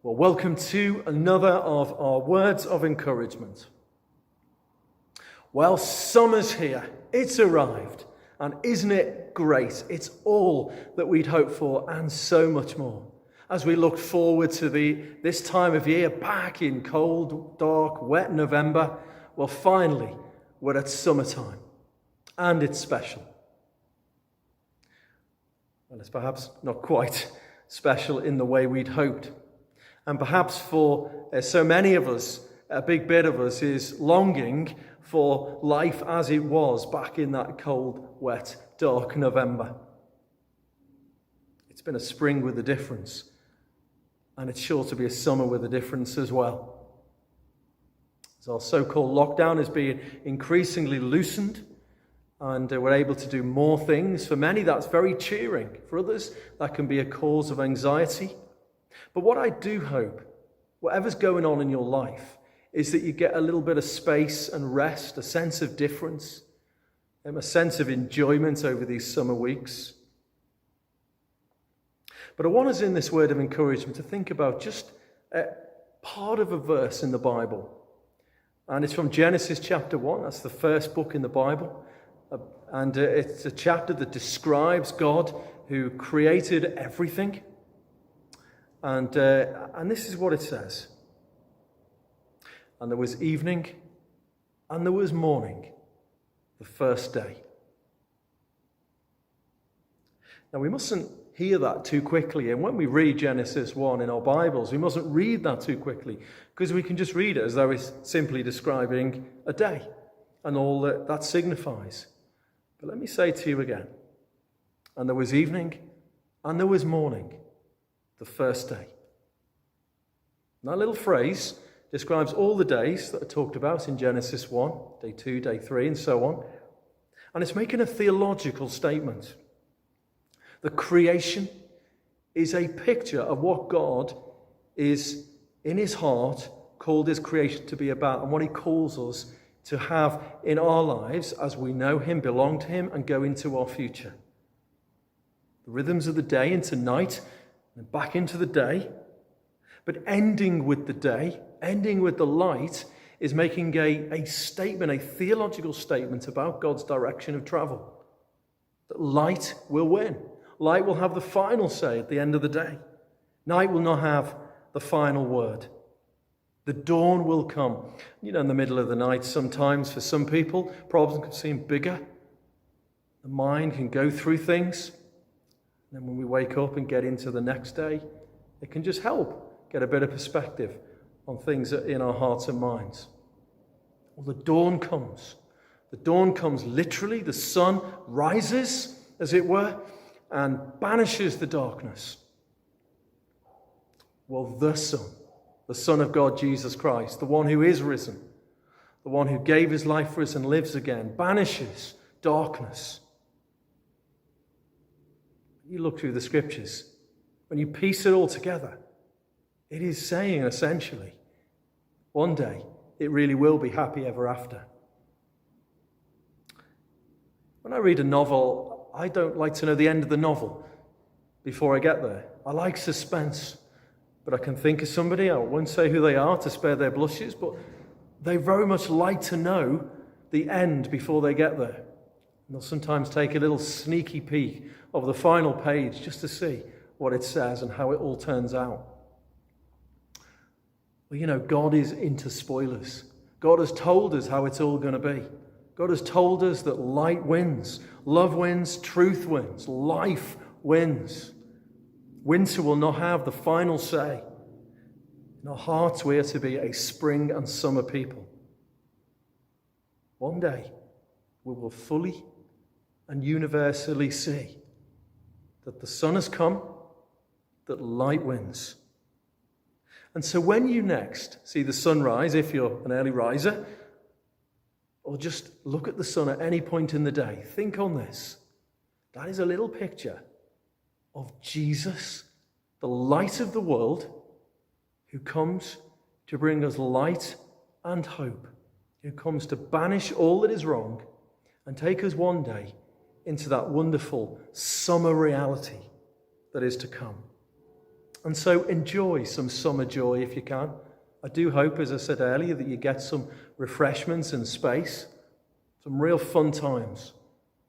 Well, welcome to another of our words of encouragement. Well, summer's here. It's arrived. And isn't it great? It's all that we'd hoped for and so much more. As we look forward to this time of year, back in cold, dark, wet November, well, finally, we're at summertime. And it's special. Well, it's perhaps not quite special in the way we'd hoped. And perhaps for so many of us, a big bit of us is longing for life as it was back in that cold, wet, dark November. It's been a spring with a difference, and it's sure to be a summer with a difference as well. As our so-called lockdown is being increasingly loosened, and we're able to do more things. For many, that's very cheering. For others, that can be a cause of anxiety. But what I do hope, whatever's going on in your life, is that you get a little bit of space and rest, a sense of difference, a sense of enjoyment over these summer weeks. But I want us in this word of encouragement to think about just part of a verse in the Bible. And it's from Genesis chapter 1. That's the first book in the Bible. And it's a chapter that describes God who created everything. And this is what it says. And there was evening, and there was morning, the first day. Now, we mustn't hear that too quickly. And when we read Genesis 1 in our Bibles, we mustn't read that too quickly, because we can just read it as though it's simply describing a day and all that signifies. But let me say to you again, and there was evening, and there was morning, the first day. And that little phrase describes all the days that are talked about in Genesis 1, day 2, day 3, and so on. And it's making a theological statement. The creation is a picture of what God is in his heart called his creation to be about, and what he calls us to have in our lives as we know him, belong to him, and go into our future. The rhythms of the day into night, and back into the day, but ending with the day, ending with the light, is making a statement, a theological statement about God's direction of travel. That light will win. Light will have the final say at the end of the day. Night will not have the final word. The dawn will come. You know, in the middle of the night, sometimes for some people, problems can seem bigger. The mind can go through things. And then when we wake up and get into the next day, it can just help get a bit of perspective on things in our hearts and minds. Well, the dawn comes. The dawn comes literally. The sun rises, as it were, and banishes the darkness. Well, the Son of God, Jesus Christ, the one who is risen, the one who gave his life for us and lives again, banishes darkness. You look through the scriptures, when you piece it all together, it is saying essentially, one day it really will be happy ever after. When I read a novel, I don't like to know the end of the novel before I get there. I like suspense, but I can think of somebody, I won't say who they are to spare their blushes, but they very much like to know the end before they get there. And they'll sometimes take a little sneaky peek of the final page just to see what it says and how it all turns out. Well, you know, God is into spoilers. God has told us how it's all going to be. God has told us that light wins, love wins, truth wins, life wins. Winter will not have the final say. In our hearts, we are to be a spring and summer people. One day, we will fully and universally see that the sun has come, that light wins. And so when you next see the sunrise, if you're an early riser, or just look at the sun at any point in the day, think on this. That is a little picture of Jesus, the light of the world, who comes to bring us light and hope, who comes to banish all that is wrong and take us one day into that wonderful summer reality that is to come. And so enjoy some summer joy if you can. I do hope, as I said earlier, that you get some refreshments and space, some real fun times,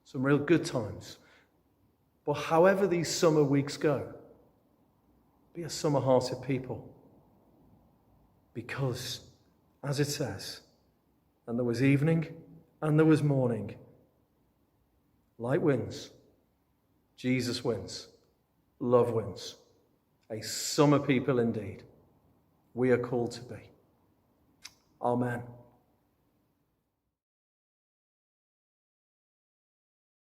some real good times. But however these summer weeks go, be a summer-hearted people. Because, as it says, and there was evening and there was morning. Light wins. Jesus wins. Love wins. A summer people indeed. We are called to be. Amen.